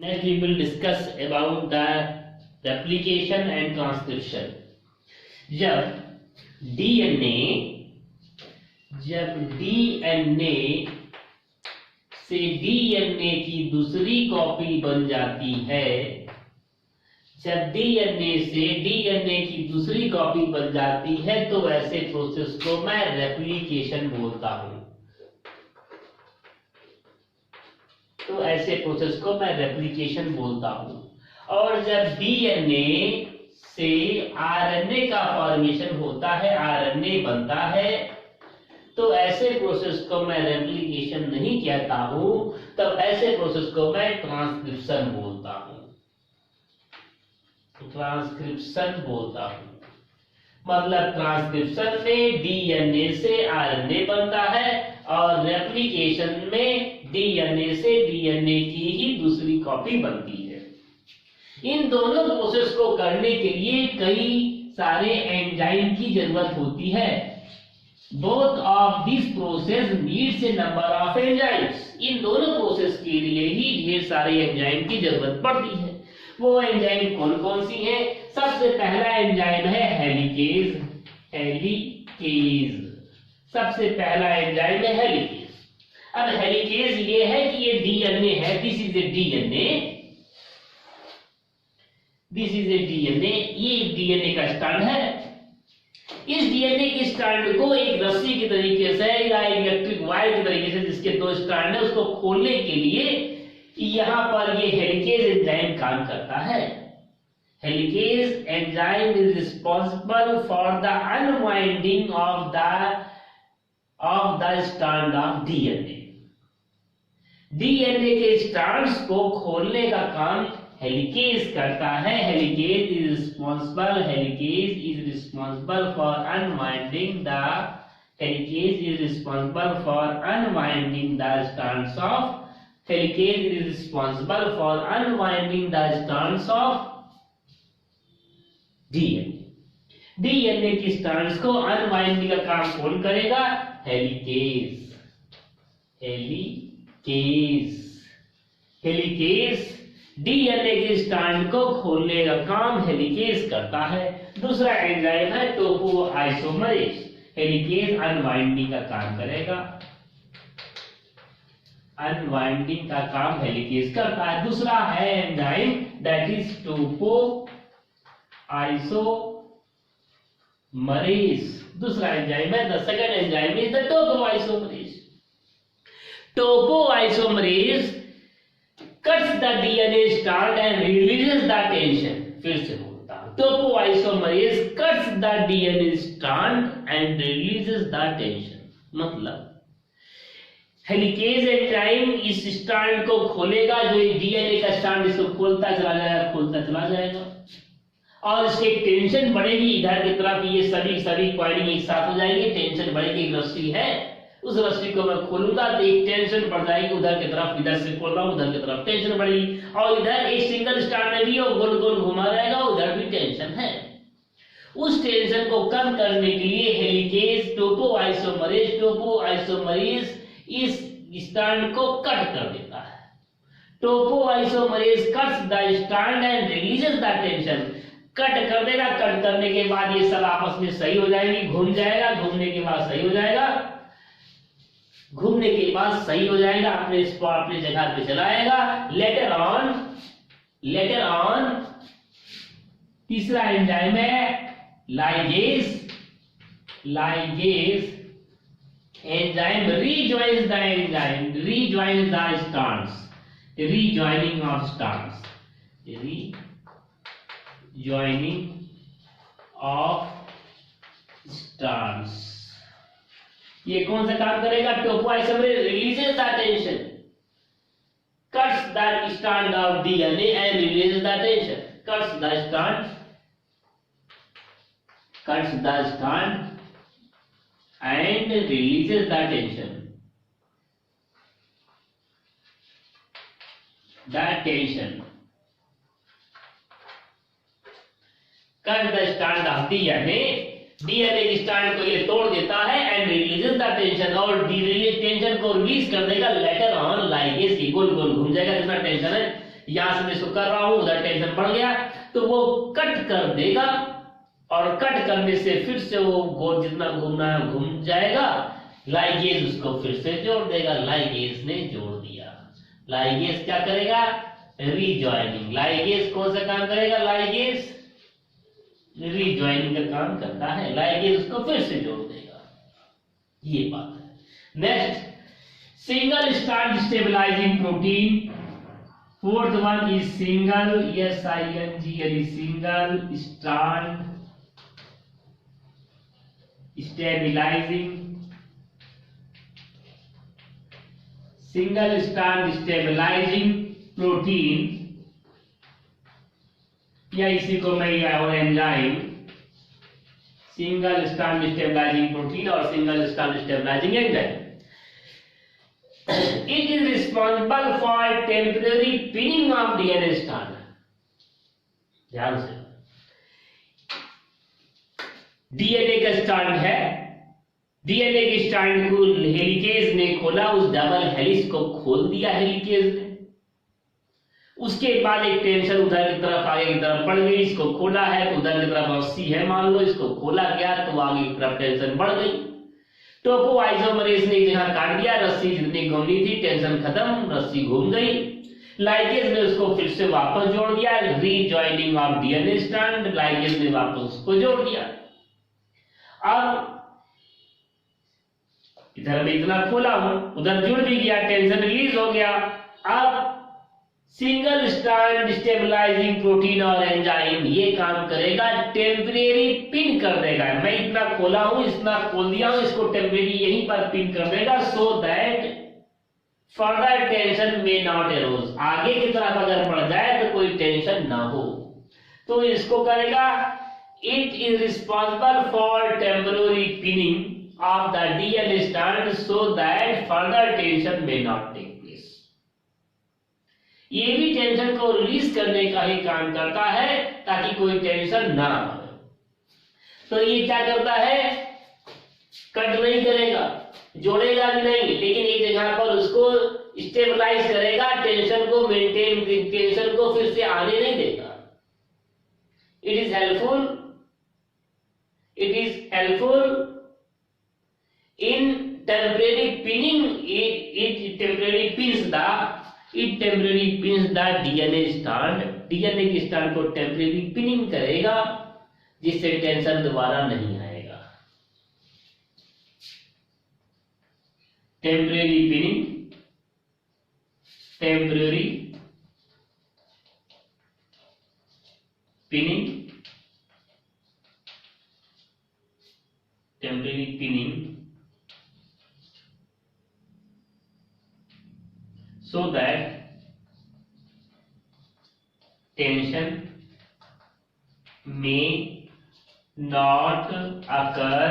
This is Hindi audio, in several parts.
Next we will discuss about the replication and transcription. जब डीएनए से डीएनए की दूसरी कॉपी बन जाती है, जब डीएनए से डीएनए की दूसरी कॉपी बन जाती है तो ऐसे प्रोसेस को मैं रेप्लिकेशन बोलता हूं। तो ऐसे प्रोसेस को मैं रेप्लिकेशन बोलता हूं। और जब डीएनए से आरएनए का फॉर्मेशन होता है, आरएनए बनता है, तो ऐसे प्रोसेस को मैं रेप्लिकेशन नहीं कहता हूं, तब ऐसे प्रोसेस को मैं ट्रांसक्रिप्शन बोलता हूं। ट्रांसक्रिप्शन बोलता हूं मतलब ट्रांसक्रिप्शन में डीएनए से आरएनए बनता है और रेप्लिकेशन में डीएनए से डीएनए की ही दूसरी कॉपी बनती है। इन दोनों प्रोसेस को करने के लिए कई सारे एंजाइम की जरूरत होती है। Both of this process needs a number of enzymes. इन दोनों प्रोसेस के लिए ही ढेर सारे एंजाइम की जरूरत पड़ती है। वो एंजाइम कौन कौन सी है? सबसे पहला एंजाइम है हेलिकेज। सबसे पहला एंजाइम है हेलिकेज। अब हेलिकेज ये है कि ये डीएनए है, दिस इज ए डीएनए, ये डीएनए का स्ट्रैंड है। इस डीएनए के स्ट्रैंड को एक रस्सी के तरीके से या इलेक्ट्रिक वायर के तरीके से, जिसके दो स्ट्रैंड है, उसको खोलने के लिए यहां पर ये हेलिकेज एंजाइम काम करता है। Helicase enzyme is responsible for the unwinding of the strand of DNA. DNA के स्ट्रैंड्स को खोलने का काम हेलिकेज करता है। Helicase is responsible for unwinding the strands of Helicase is responsible for unwinding the strands of DNA. DNA की strands को unwinding का काम कौन करेगा? हेलिकेज DNA के स्ट्रैंड को खोलने का काम हेलिकेज करता है। दूसरा एंजाइम है टोपोआइसोमरेज। हेलिकेज अनवाइंडिंग का काम करेगा, अनवाइंडिंग का काम हेलिकेज करता है। दूसरा है एंजाइम दैट इज टोपोआइसोमरेज। दूसरा एंजाइम है, the second enzyme is the topoisomerase. Topoisomerase cuts the DNA strand and releases the tension. फिर से बोलता हूं, topoisomerase cuts the DNA strand and releases the tension. मतलब हेलिकेज एंजाइम इस स्ट्रैंड को खोलेगा, जो डीएनए का स्ट्रैंड इसको खोलता चला जाएगा और इसकी टेंशन बढ़ेगी इधर की तरफ। ये सभी कॉइलिंग एक साथ हो जाएगी, टेंशन बढ़ेगी। एक रस्सी है, उस रस्सी को मैं खोलूंगा तो एक टेंशन बढ़ जाएगी उधर की तरफ, इधर से खोल रहा हूं उधर की तरफ टेंशन बढ़ेगी, और इधर एक सिंगल स्ट्रैंड में भी गोल गोल घुमा रहेगा, उधर भी टेंशन है। उस टेंशन को कम करने के लिए हेलिकेज टोपोआइसोमरेज इस स्ट्रैंड को कट कर देता है। Topoisomerase cuts the strand and releases the tension. Cut कर देगा, कट करने के बाद ये सब आपस में सही हो जाएंगी, घूम जाएगा, घूमने के बाद सही हो जाएगा, अपने जगह पे चलाएगा। लेटर ऑन तीसरा एंजाइम है ligase enzyme rejoins the strands, rejoining of strands। ये कौन सा काम करेगा? Topoisomerase releases the tension, cuts the strand of DNA and releases the tension, cuts the strand and releases the tension. Cut the strand of DNA की स्ट्रैंड को ये तोड़ देता है एंड रिलीजेस द टेंशन, और टेंशन को रिलीज कर देगा लेटर ऑन लाइगेज की। गोल गोल घूम जाएगा, जितना टेंशन है यहां से मैं इसको कर रहा हूं, उधर टेंशन बढ़ गया तो वो कट कर देगा, और कट करने से फिर से वो गोल जितना घूमना है घूम जाएगा, लाइगेज उसको फिर से जोड़ देगा। लाइगेज ने जोड़ दिया। लाइगेज क्या करेगा? रीजॉइनिंग। लाइगेज कौन सा काम करेगा? लाइगेज रीजॉइनिंग का काम करता है, लाइगेज उसको फिर से जोड़ देगा। ये बात है। Next, single strand stabilising protein. Fourth one is single, SINGL, single strand stabilising, single strand stabilising protein, या इसी को मैं enzyme, single strand stabilising protein और single strand stabilising enzyme. It is responsible for temporary pinning of DNA strand. ध्यान से, डीएनए का स्ट्रैंड है, डीएनए के स्ट्रैंड को हेलिकेज ने खोला, उस डबल हेलिक्स को खोल दिया हेलिकेज ने। उसके बाद एक टेंशन उधर की तरफ आगे की तरफ बढ़ गई, इसको खोला है तो उधर की तरफ रस्सी है मान लो, इसको खोला गया तो आगे की तरफ टेंशन बढ़ गई। टोपोआइसोमरेज ने जहां काट दिया, रस्सी जितनी घूमनी थी टेंशन खत्म, रस्सी घूम गई। लाइगेज ने उसको फिर से वापस जोड़ दिया, rejoining of DNA strand, ligase ने वापस उसको जोड़ दिया। अब इधर मैं इतना खोला हूं, उधर जुड़ भी गया, टेंशन रिलीज हो गया। अब सिंगल स्ट्रैंड स्टेबलाइजिंग प्रोटीन और एंजाइम ये काम करेगा, टेम्परेरी पिन कर देगा। मैं इतना खोला हूं, इतना खोल दिया हूं, इसको टेम्परेरी यहीं पर पिन कर देगा, सो that further tension may not arrows, आगे की तरफ अगर बढ़ जाए तो कोई टेंशन ना हो। तो इसको करेगा, it is responsible for temporary pinning of the DNA strand so that further tension may not take place. ये भी टेंशन को रिलीज करने का ही काम करता है ताकि कोई टेंशन ना हो। तो ये क्या करता है? कट नहीं करेगा, जोड़ेगा भी नहीं, लेकिन एक जगह पर उसको स्टेबलाइज करेगा, टेंशन को मेंटेन, टेंशन को फिर से आने नहीं देगा। It is helpful, it is helpful in temporary pinning, it temporary pins the, it temporary pins the DNA strand, DNA की स्ट्रैंड को टेम्परेरी पिनिंग करेगा जिससे टेंशन दोबारा नहीं आएगा। Temporary pinning, temporary pinning, temporary pinning, so that tension may not occur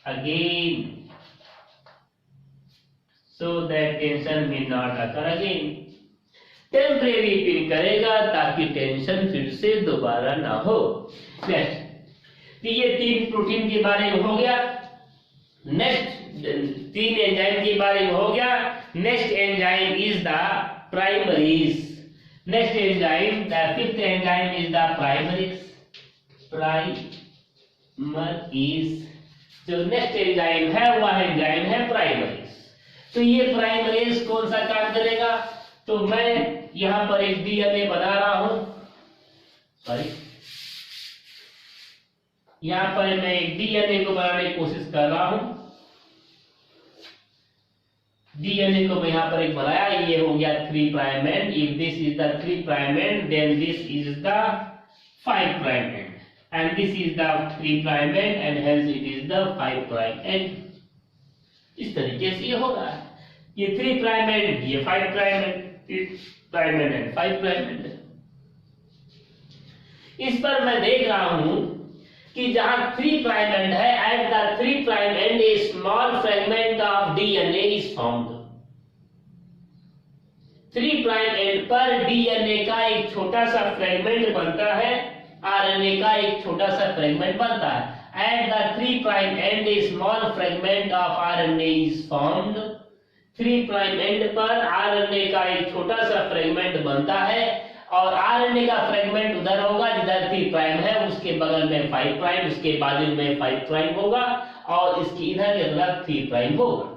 again, so that tension may not occur again। Temporary pin करेगा ताकि टेंशन फिर से दोबारा ना हो। नेक्स्ट, तो ये 3 प्रोटीन के बारे में हो गया। नेक्स्ट 3 एंजाइम के बारे में हो गया। Next enzyme is the primaries. Next enzyme, the 5th enzyme is the primaries. Primaries, जो नेक्स्ट एंजाइम है वह एंजाइम है प्राइमरीज। तो ये प्राइमरीज कौन सा काम करेगा? तो मैं यहां पर एक डीएनए बना रहा हूं, सॉरी, यहां पर मैं एक डीएनए को बनाने की कोशिश कर रहा हूं। डीएनए को मैं यहां पर एक बनाया, ये हो गया 3 prime end. If this is the 3 prime end then this is the 5 prime end, and this is the 3 prime end and hence it is the 5 prime end. इस तरीके से ये होगा, ये 3 प्राइम एंड, ये 5 prime and, 3 prime end and 5 prime end. इस पर मैं देख रहा हूं कि जहां 3 प्राइम एंड है, at the 3 prime and A small fragment of DNA is found. 3 prime and पर डीएनए का एक छोटा सा फ्रेगमेंट बनता है, आरएनए का एक छोटा सा फ्रेगमेंट बनता है। At the 3 prime and A small fragment of RNA is found. 3 prime and पर आरएनए का एक छोटा सा फ्रेगमेंट बनता है और आरएनए का फ्रेगमेंट उधर होगा जिधर 3 प्राइम है, उसके बगल में 5 प्राइम, उसके बाजू में 5 प्राइम होगा और इसके इधर की तरफ 3 प्राइम होगा।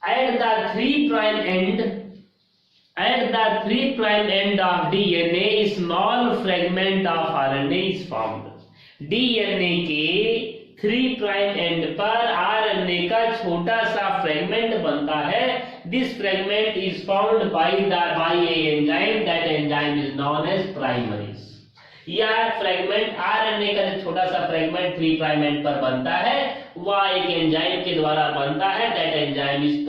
At the 3 prime end of DNA, small fragment of RNA is formed. DNA के 3 प्राइम एंड पर RNA का छोटा सा फ्रेगमेंट बनता है। This fragment is formed by a enzyme. That enzyme is known as primerase. यह फ्रेगमेंट RNA का जो छोटा सा फ्रेगमेंट 3 प्राइम एंड पर बनता है वह एक एंजाइम के द्वारा बनता है। That enzyme is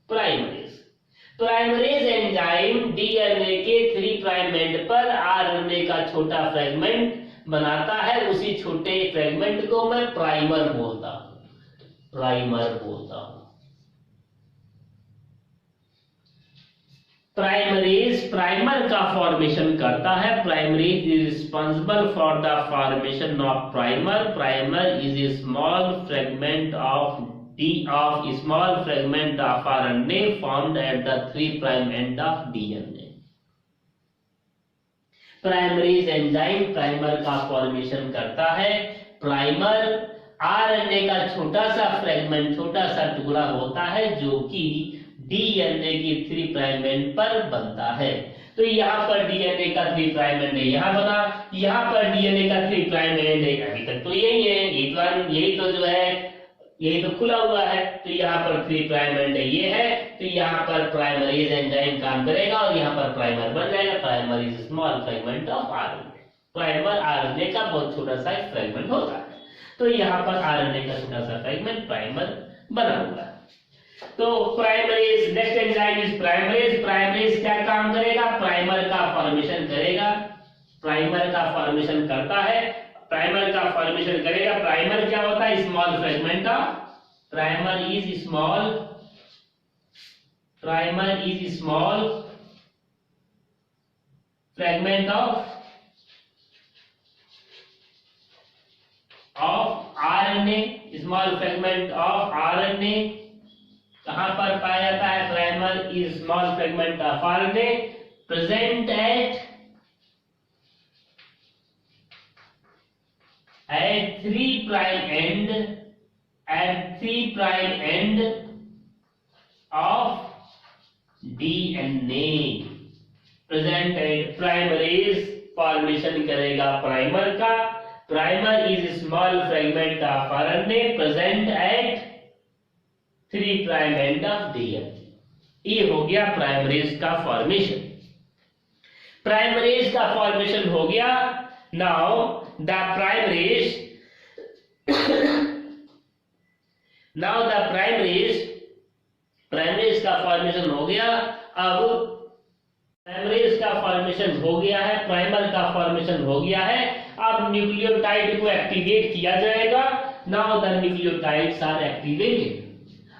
primase. Primase enzyme DNA के 3 प्राइम एंड पर आरएनए का छोटा फ्रेगमेंट बनाता है। उसी छोटे फ्रेगमेंट को मैं प्राइमर बोलता हूं। प्राइमरेज प्राइमर का फॉर्मेशन करता है। Primase is responsible for the formation of primer. Primer is a small fragment of RNA formed at the 3 prime end of DNA. Primase enzyme primer का फॉर्मेशन करता है। प्राइमर आरएनए का छोटा सा फ्रेगमेंट, छोटा सा टुकड़ा होता है जो कि डीएनए की 3 प्राइम एंड पर बनता है। तो यहाँ पर डीएनए का 3 प्राइम एंड यहाँ बना, यहाँ पर डीएनए का 3 प्राइम एंड है। अभी तक तो यही है, यही तो खुला हुआ है। तो यहाँ पर 3 प्राइम एंड ये है, तो यहाँ पर प्राइमरेज एंजाइम काम करेगा और यहाँ पर प्राइमर बन जाएगा। Primer is small fragment of RNA. Primer RNA का बहुत छोटा सा फ्रेगमेंट होता है। तो यहाँ पर आरएनए का छोटा सा फ्रेगमेंट प्राइमर बना हुआ है। तो प्राइमरेज, नेक्स्ट एंजाइम इज प्राइमरेज। प्राइमरेज क्या काम करेगा? प्राइमर का फॉर्मेशन करेगा। प्राइमर का फॉर्मेशन करता है, प्राइमर का फॉर्मेशन करेगा। प्राइमर क्या होता है? Small fragment of, primer is small fragment of RNA. Small fragment of RNA कहां पर पाया जाता है? Primer is small fragment of RNA present at 3 prime end of DNA present at. Primase formation करेगा प्राइमर का। Primer is small fragment of RNA present at 3 prime end of DNA. ये हो गया प्राइमरेज का फॉर्मेशन। प्राइमरेज का फॉर्मेशन हो गया। नाउ द प्राइमरेज का फॉर्मेशन हो गया। अब प्राइमरेज का फॉर्मेशन हो गया है, प्राइमर का फॉर्मेशन हो गया है। अब न्यूक्लियोटाइड को एक्टिवेट किया जाएगा। Now the nucleotides are activated.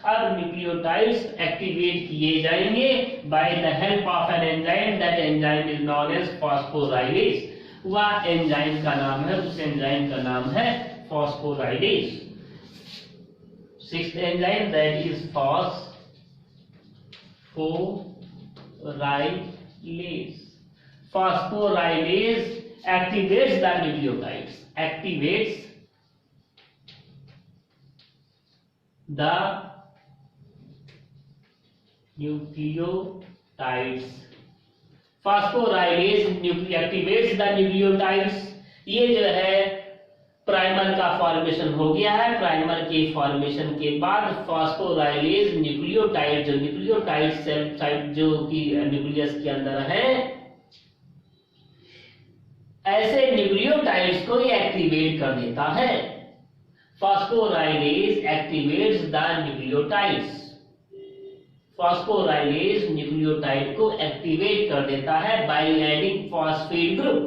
अब न्यूक्लियोटाइड्स एक्टिवेट किए जाएंगे by the help of an enzyme. That enzyme is known as phosphorylase. वह एंजाइम का नाम है, उस एंजाइम का नाम है phosphorylase. Sixth enzyme that is phosphorylase. Phosphorylase activates the nucleotides, activates the nucleotides. Phosphorylase activates the nucleotides. ये जो है प्राइमर का फॉर्मेशन हो गया है। प्राइमर के फॉर्मेशन के बाद फॉस्फोराइलेज न्यूक्लियोटाइड, जो न्यूक्लियोटाइड सेल साइट जो कि न्यूक्लियस के अंदर है, ऐसे न्यूक्लियोटाइड्स को ये एक्टिवेट कर देता है। Phosphorylase activates the nucleotides. Phosphorylase nucleotide को एक्टिवेट कर देता है by adding phosphate group.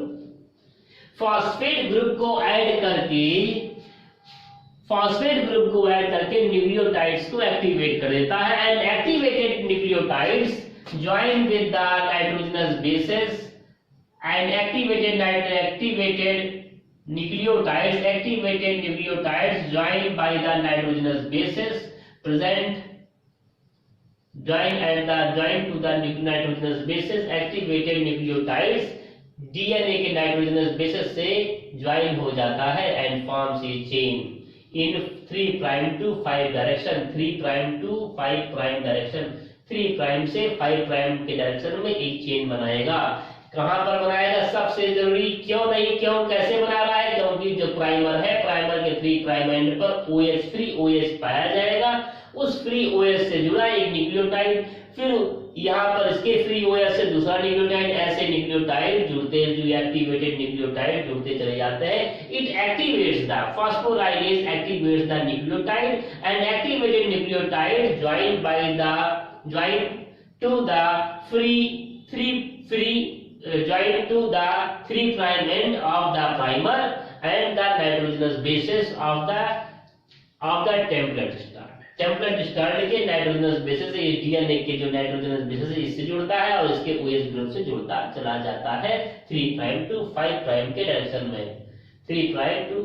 Phosphate group को ऐड करके न्यूक्लियोटाइड्स को एक्टिवेट कर देता है। And activated nucleotides join with the nitrogenous bases and activated nucleotides joined by the nitrogenous bases present joined to the nitrogenous bases. Activated nucleotides DNA के नाइट्रोजनस बेसिस से ज्वाइन हो जाता है and forms a chain in 3' to 5 direction. 3' to 5' direction. 3' से 5' के डायरेक्शन में एक चेन बनाएगा. कहां पर बनाएगा? सबसे जरूरी. क्यों नहीं, क्यों, कैसे बना रहा है? क्योंकि जो प्राइमर है, प्राइमर के 3' एंड पर OH फ्री OH पाया जाएगा. उस फ्री OH से जुड़ा एक न्यूक्लियोटाइड, फिर यहाँ पर इसके फ्री OH से दूसरा न्यूक्लियोटाइड, ऐसे न्यूक्लियोटाइड जुड़ते हैं, जो एक्टिवेटेड न्यूक्लियोटाइड जुड़ते चले जाते हैं. It activates the phosphorylase activates the nucleotide and activated nucleotide join to the joined to the 3' end of the primer and the nitrogenous bases of the template strand. Template start के नाइट्रोजनस बेसिस से डीएनए के जो नाइट्रोजनस बेसिस है इससे जुड़ता है और इसके OH ग्रुप से जुड़ता चला जाता है 3' to 5' के डायरेक्शन में. 5' to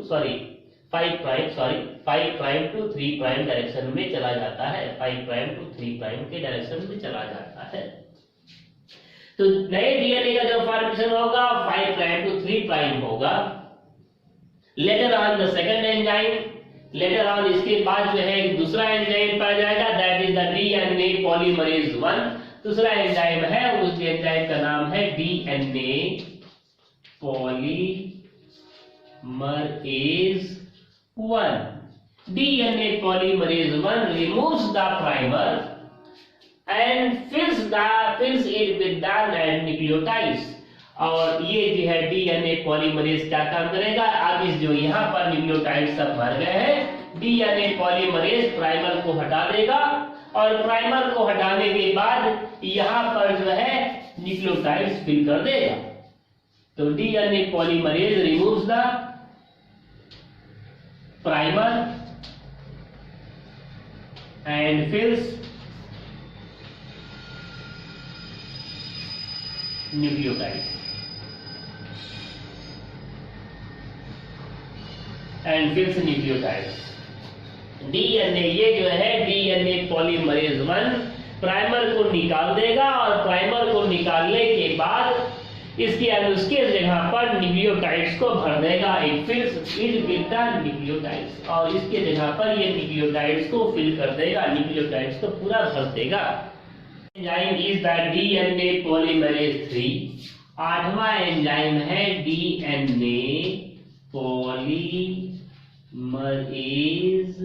3' डायरेक्शन में चला जाता है. 5' to 3' के डायरेक्शन में चला जाता है. तो नए डीएनए का जो फॉर्मेशन होगा 5' to 3' होगा. Later on the second enzyme, later on इसके बाद जो है एक दूसरा एंजाइम पाया जाएगा, that is the DNA polymerase 1. दूसरा एंजाइम है, उस एंजाइम का नाम है DNA polymerase 1. DNA polymerase 1 removes the primer and fills it with the nucleotides. और ये जो है डीएनए पॉलीमरेज क्या काम करेगा? अब इस जो यहाँ पर न्यूक्लियोटाइड सब भर गए हैं, डीएनए पॉलीमरेज प्राइमर को हटा देगा और प्राइमर को हटाने के बाद यहाँ पर जो है न्यूक्लियोटाइड्स फिल कर देगा. तो DNA polymerase removes the primer and fills nucleotides and fills nucleotides. DNA ये जो है डीएनए पॉलीमरेज 1 प्राइमर को निकाल देगा और प्राइमर को निकालने के बाद इसके अनुस्के जगह पर न्यूक्लियोटाइड्स को भर देगा. It fills it with the nucleotides और इसके जगह पर ये न्यूक्लियोटाइड्स को फिल कर देगा, न्यूक्लियोटाइड्स को पूरा भर देगा. Enzyme is the DNA polymerase 3. 8वां एंजाइम है डीएनए पॉलीमरेज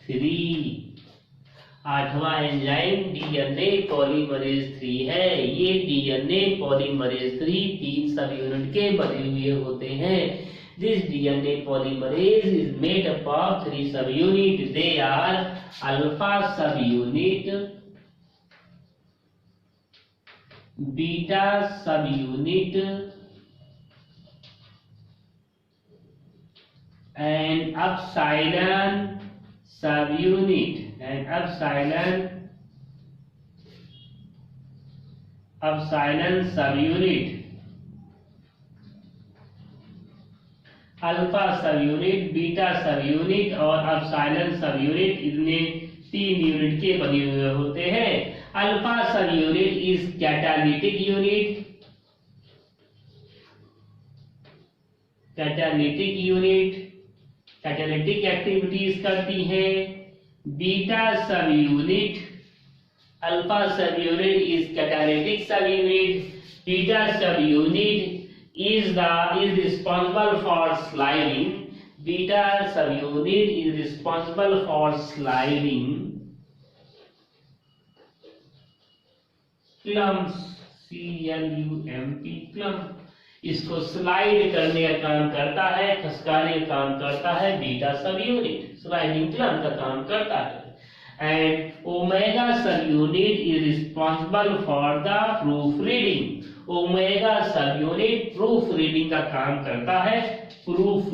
3. 8वां एंजाइम डीएनए पॉलीमरेज 3 है. ये डीएनए पॉलीमरेज 3 3 सब यूनिट के बने हुए होते हैं. This DNA polymerase is made up of 3 subunits. They are alpha subunit, beta subunit and epsilon subunit. Alpha subunit, beta subunit और एप्सिलॉन सबयूनिट इतने 3 यूनिट के बने हुए होते हैं. Alpha subunit is catalytic unit, catalytic activities करती है. Beta subunit, alpha subunit is catalytic subunit, beta subunit is responsible for sliding. Beta subunit is responsible for sliding clumps, CLUMP clump. इसको स्लाइड करने का काम करता है, खसकाने का काम करता है. बीटा सबयूनिट स्लाइडिंग क्लम्प का काम करता है. And omega subunit is responsible for the proofreading. Omega subunit proof reading का काम करता है. प्रूफ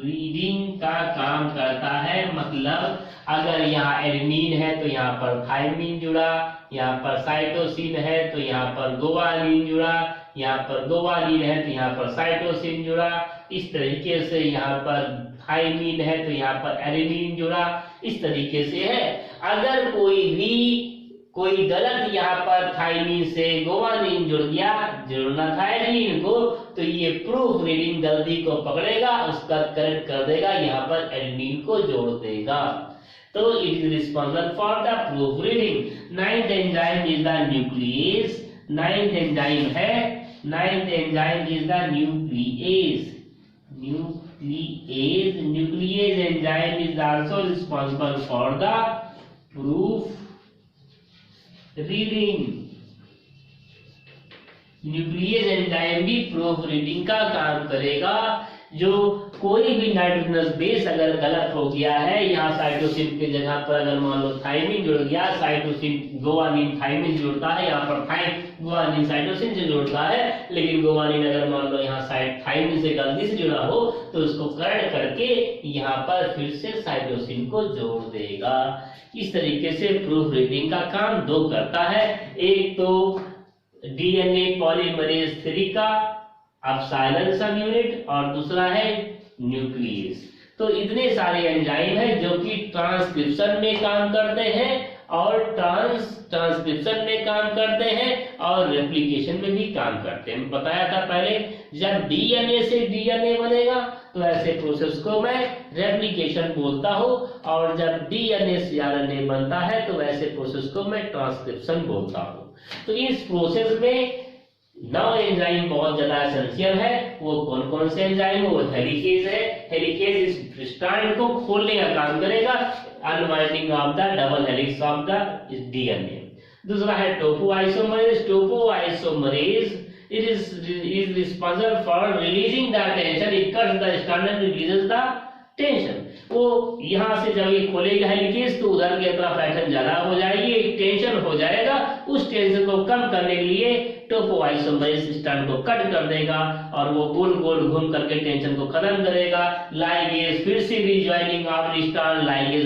रीडिंग का काम करता है, मतलब अगर यहाँ एडेनिन है तो यहाँ पर थायमिन जुड़ा, यहाँ पर साइटोसिन है तो यहाँ पर गुआनिन जुड़ा, यहाँ पर गुआनिन है तो यहाँ पर साइटोसिन जुड़ा। इस तरीके से यहाँ पर थायमिन है तो यहाँ पर एडेनिन जुड़ा, इस तरीके से है। अगर कोई गलत यहाँ पर थायमिन से गुआनिन जुड़ गया, जुड़ना था एडेनिन को, तो ये प्रूफ रीडिंग गलती को पकड़ेगा, उसका करेक्ट कर देगा, यहाँ पर एडेनिन को जोड़ देगा। तो it is responsible for the proof reading. Ninth enzyme is the nucleus. Ninth enzyme है, ninth enzyme is the nucleus. Nucleus enzyme is also responsible for the proof reading. Nucleus enzyme भी प्रूफ रीडिंग का काम करेगा। जो कोई भी नाइट्रोजनस बेस अगर गलत हो गया है, यहाँ साइटोसिन की जगह पर अगर मान लो थायमिन जुड़ गया, साइटोसिन गुआनिन थायमिन जुड़ता है, यहाँ पर गुआनिन साइटोसिन से जुड़ता है, लेकिन गुआनिन अगर मान लो यहाँ थायमिन से गलती से जुड़ा हो तो उसको करेक्ट करके यहाँ पर फिर से साइटोसिन को जोड़ देगा। इस तरीके से प्रूफ रीडिंग का काम दो करता है। एक तो डीएनए पॉलीमरेज 3 का एप्सिलॉन सब यूनिट, और दूसरा है न्यूक्लियस। तो इतने सारे एंजाइम हैं जो कि ट्रांसक्रिप्शन में काम करते हैं और ट्रांसक्रिप्शन में काम करते हैं और रेप्लिकेशन में भी काम करते हैं। बताया था पहले, जब डीएनए से डीएनए बनेगा तो ऐसे प्रोसेस को मैं रेप्लिकेशन बोलता हूँ, और जब डीएनए से आरएनए बनता है तो ऐसे प्रोसेस को मैं ट्रांसक्रिप्शन बोलता हूँ। तो इस प्रोसेस में 9 एंजाइम बहुत ज्यादा एसेंशियल है। वो कौन कौन से एंजाइम है? वो हेलिकेज है। हेलिकेज इस स्ट्रैंड को खोलने का काम करेगा, unwinding of the double helix of the DNA. दूसरा है topoisomerase. Topoisomerase it is responsible for releasing the tension, it cuts the strand and releases the tension. वो यहाँ से जब ये खोलेगा हेलिकेज तो उधर की तरफ एक्शन ज्यादा हो जाएगी, एक टेंशन हो जाएगा। उस टेंशन को कम करने के लिए टोपोआइसोमरेज स्ट्रैंड को कट कर देगा और वो गोल गोल घूम करके टेंशन को खत्म करेगा। लाइगेज फिर से रिजॉइनिंग ऑफ स्ट्रैंड, लाइगेज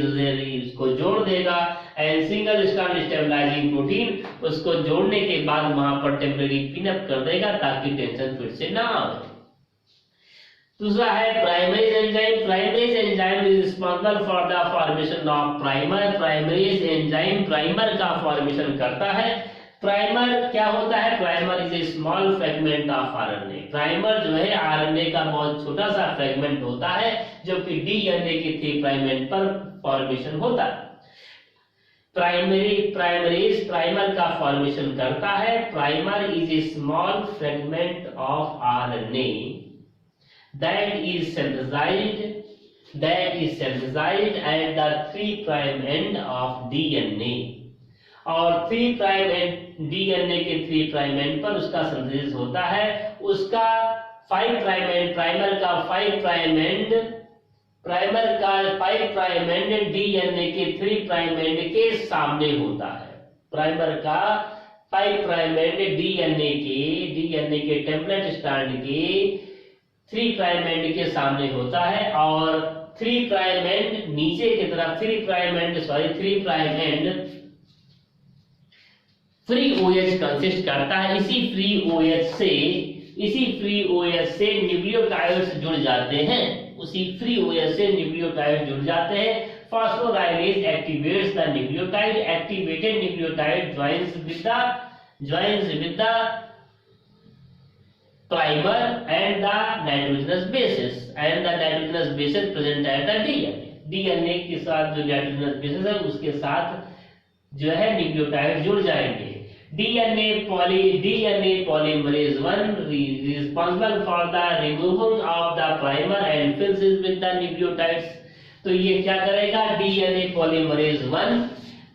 इसको जोड़ देगा, and single strand stabilising protein उसको जोड़ने के बाद वहां पर टेम्परेरी पिनअप कर देगा ताकि टेंशन फिर से ना आए। दूसरा है primase enzyme. Primase enzyme is responsible for the formation of primer. Primase enzyme primer का फॉर्मेशन करता है। प्राइमर क्या होता है? Primer is a small fragment of RNA. Primer जो है आरएनए का बहुत छोटा सा फ्रेगमेंट होता है जो कि डीएनए के 3 प्राइम एंड पर फॉर्मेशन होता है। प्राइमरेज प्राइमर का फॉर्मेशन करता है। Primer is a small fragment of RNA that is synthesized at the 3 prime end of DNA, और 3 प्राइम एंड डीएनए के 3 प्राइम एंड पर उसका सिंथेसिस होता है। उसका 5 प्राइम एंड प्राइमर का 5 प्राइम एंड डीएनए के 3 प्राइम एंड के सामने होता है। प्राइमर का 5 प्राइम एंड डीएनए के टेम्पलेट स्ट्रैंड के 3 प्राइम एंड के सामने होता है, और 3 प्राइम एंड नीचे की तरफ 3 prime and free OH consist करता है। इसी फ्री OH से न्यूक्लियोटाइड्स जुड़ जाते हैं। Phosphorylase activates the nucleotide. Activated nucleotide joins with the primer and the nitrogenous bases present at the DNA के साथ जो nitrogenous bases है उसके साथ जो है न्यूक्लियोटाइड जुड़ जाएंगे। DNA polymerase 1 responsible for the removal of the primer and fills it with the nucleotides। तो ये क्या करेगा? DNA polymerase 1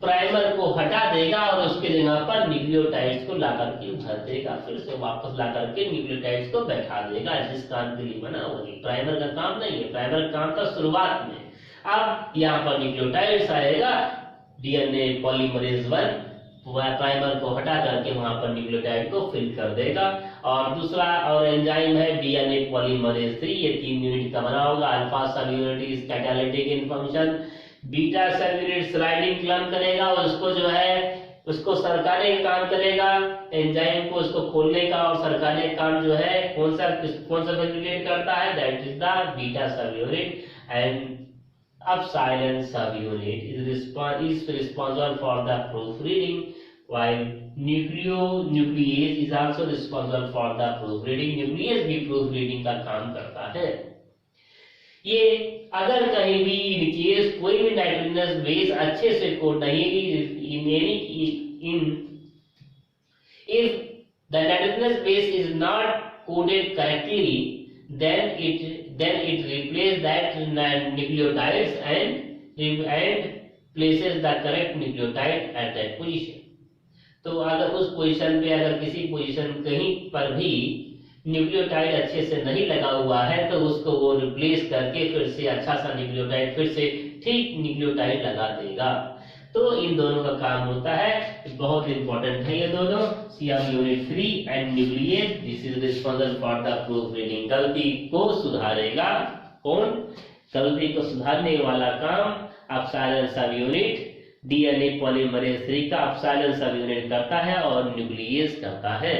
प्राइमर को हटा देगा और उसके जगह पर न्यूक्लियोटाइड्स को लाकर के भर देगा, फिर से वापस लाकर के न्यूक्लियोटाइड्स को बैठा देगा। जिस काम के लिए बना वही प्राइमर का काम नहीं है। प्राइमर का काम था शुरुआत में। अब यहाँ पर न्यूक्लियोटाइड्स आएगा, डीएनए पॉलीमरेज 1 प्राइमर को हटा करके वहां पर न्यूक्लियोटाइड को फिल कर देगा। और दूसरा और एंजाइम है डीएनए पॉलीमरेज 3। ये 3 यूनिट का बना होगा। Alpha subunit is catalytic in function, beta subunit sliding clamp करेगा, उसको जो है उसको सरकाने का काम करेगा, एंजाइम को उसको खोलने का और सरकाने का काम जो है कौन सा न्यूक्लियोटाइड करता है, दैट इज द बीटा सब unit, and epsilon subunit is responsible for the proofreading, while nuclease is also responsible for the proofreading. nuclease भी proofreading का काम करता है। ये अगर कहीं भी इन केस कोई भी नाइट्रोजनस बेस अच्छे से कोड नहीं if the nitrogenous base is not coded correctly, then it replaces that nucleotides and places the correct nucleotide at that position. तो अगर उस पोजीशन पे अगर किसी पोजीशन कहीं पर भी न्यूक्लियोटाइड अच्छे से नहीं लगा हुआ है तो उसको वो रिप्लेस करके फिर से अच्छा सा न्यूक्लियोटाइड फिर से ठीक न्यूक्लियोटाइड लगा देगा। तो इन दोनों का काम होता है, बहुत इंपॉर्टेंट है ये दोनों, CM unit 3 and nucleus, this is responsible for the proofreading. गलती को सुधारेगा कौन? गलती को सुधारने वाला काम एप्सिलॉन सब यूनिट डीएनए पॉलीमरेज 3 का एप्सिलॉन सब यूनिट करता है और न्यूक्लियस करता है।